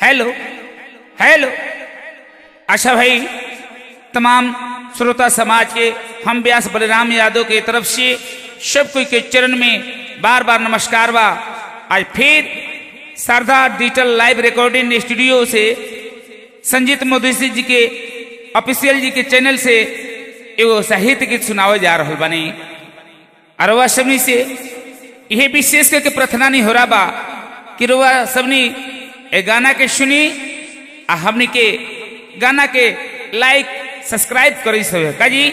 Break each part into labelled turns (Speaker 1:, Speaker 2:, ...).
Speaker 1: Hello hello. अच्छा भाई, तमाम श्रोता समाज के हम व्यास बलराम यादव के तरफ से सब कोई के चरण में बार बार नमस्कार बा। आज फिर Sharda digital live recording studio से संजीत मोदी जी के ऑफिशियल जी के चैनल से एगो साहित्य गीत सुनावे जा रहा बनी। अरवा सबनी से यह विशेष करके प्रार्थना नहीं हो रहा बा कि रवा सबनी ए गाना के सुनी आ हमनी के गाना के लाइक सब्सक्राइब करी सब का जी।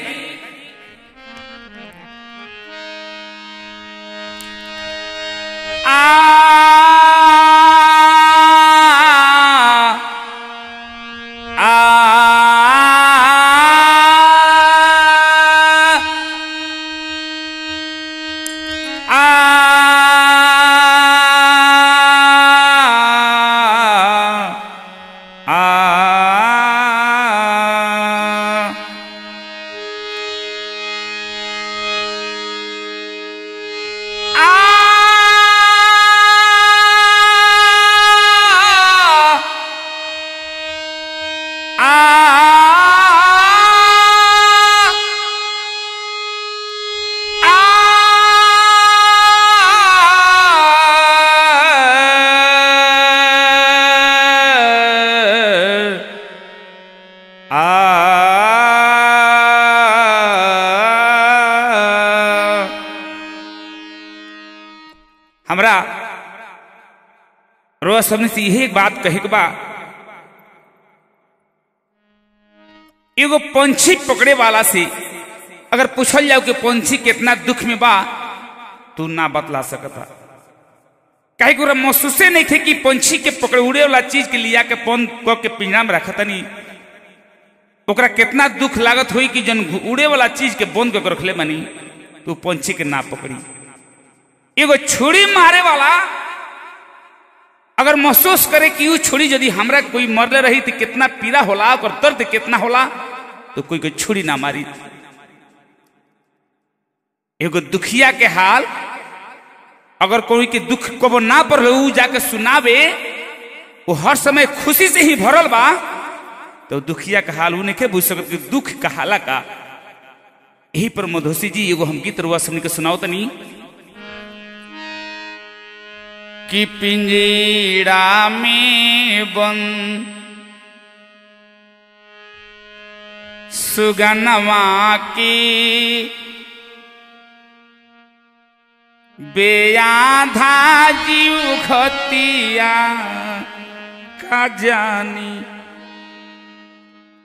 Speaker 1: हमरा रोज सबने से यही एक बात कहे के बा, एगो पंछी पकड़े वाला से अगर पूछल जाओ कि पंछी कितना दुख में बा तू ना बतला सकता। कहे को महसूसे नहीं थे कि पंछी के पकड़े उड़े वाला चीज के लिया के पौन के पिंजरा में रखता नहीं, ओकरा कितना दुख लागत हुई कि जन उड़े वाला चीज के बंद करके रखले बनी तू पंछी के ना पकड़ी। एगो छुरी मारे वाला अगर महसूस करे कि वो छुरी यदि हमरा कोई मरले रही तो कितना पीड़ा होला और दर्द कितना होला तो कोई छुरी ना मारी। एगो दुखिया के हाल अगर कोई के दुख को ना पड़े ऊ जाके सुनावे, वो हर समय खुशी से ही भरल बा, तो दुखिया का हाल ऊ नहीं बुझ सकत कि दुख का हाला का। यही पर मधोसी जी एगो हम गीत रुआ सबने के सुनाओ तनी कि पिंजरा में बंद सुगनवा की बेआधा जीव खतिया का जानी।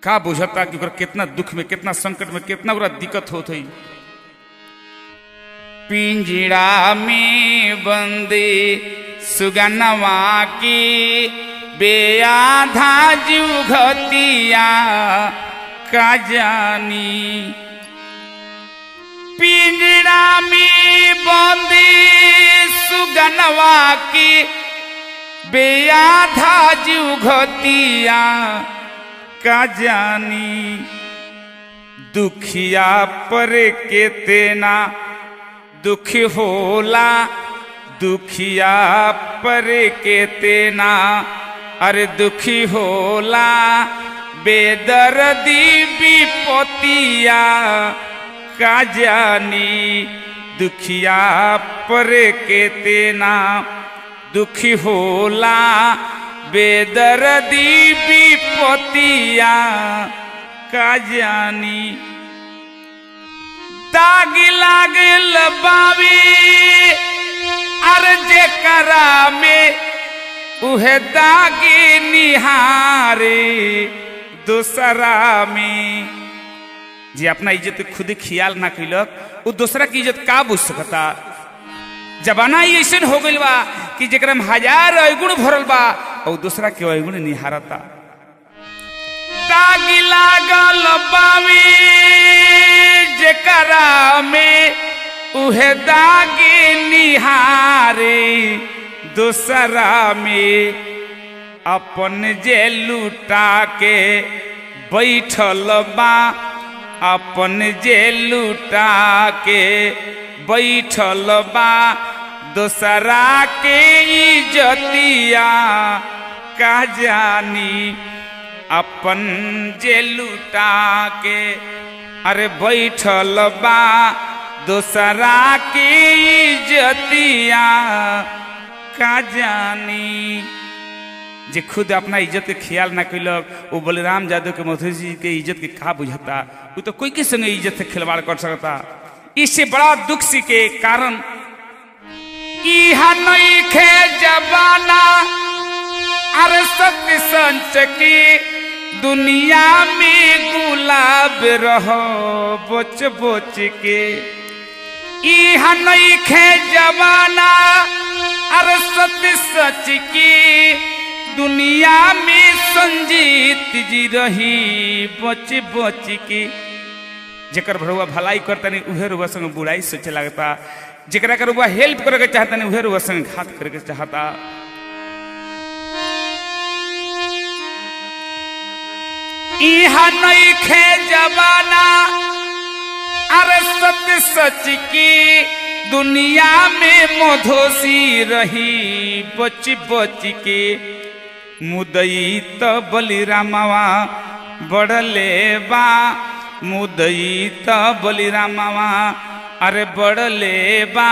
Speaker 1: का बुझता कि कितना दुख में, कितना संकट में, कितना बुरा दिक्कत होत है। पिंजरा में बंदे सुगनवा की बेआधा जीव घतिया का जानी। पिंजरा में बंदे सुगनवा की बेआधा जीव घतिया का जानी। दुखिया पर के तेना दुख होला, दुखिया पर के तेना अरे दुखी होला। बेदर्दी विपतिया का जानी। दुखिया पर के तेना दुखी होला। बेदर्दी विपतिया का जानी। दाग लागल बावी अर्ज करा में उहे दागी निहारे दूसरा में। जी अपना इज्जत खुद ख्याल ना कैलक वो दूसरा की इज्जत का बुझ सकता। जमाना ऐसा हो गइल बा कि जेकरा में हजार अवगुण भरल बा और दूसरा के अवगुण निहारता। दाग लागल बावी जेकरा में उहे दागी निहारे दूसरा में। अपन जे लुटा के बैठल बा, अपन जे लुटा के बैठल बा, दूसरा के इज्जतिया का जानी अपन जे लुटा के अरे बैठल बा दूसरा की इज्जतिया का जानी। जे खुद अपना इज्जत के ख्याल ना कैलक वो बलराम यादव के मधुर जी के इज्जत के का बुझता, वो तो कोई के संगे इज्जत से खिलवाड़ कर सकता। इससे बड़ा दुख सी के कारण नहीं खे जबाना अरे सत्य संच की दुनिया में गुलाब रहो बोच बोच के। नहीं खे जबाना अरे सत्य सच की दुनिया में संजीत जी रही बच बच के। जेकर भरुआ भलाई करता नहीं उहे रुआ संग बुराई सोचे लगता, जेकरा कर रुआ हेल्प करे के चाहता नहीं उहे रुआ संग घात करे के चाहता। इहा नहीं खे जबाना अरे सत्य सच की दुनिया में मधोसी रही बच बच के। मुदई तो बलिरामवा बड़ले बा मुदई तो बलिरामवा अरे बड़ले बा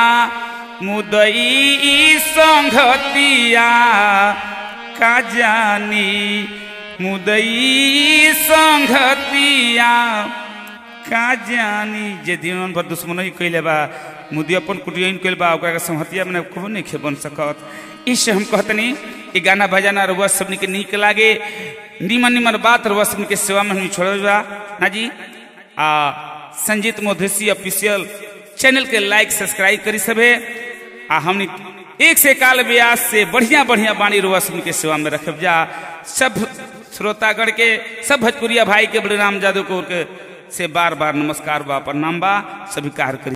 Speaker 1: मुदई संगतिया का जानी मुदई संगतिया का जानी। जे दिन पर दुश्मन ही कैले बा मुदी अपन कुटियन कैल बा ओकरा के संहतिया में कहो नहीं खे बन सकत। इससे हम कहतनी ये गाना बजाना रुआ सबनी के नीक लागे, निमन निमन बात रुआ सबनी के सेवा में हम छोड़बा ना जी। संजीत मधेसी ऑफिशियल चैनल के लाइक सब्सक्राइब करी सबे। हमनी एक से काल व्यास से बढ़िया बढ़िया बाणी रुआ सबनी के सेवा में रखब जा। सब श्रोतागण के सब भोजपुरिया भाई के बलराम यादव को से बार बार नमस्कार बा प्रणाम बा स्वीकार करी।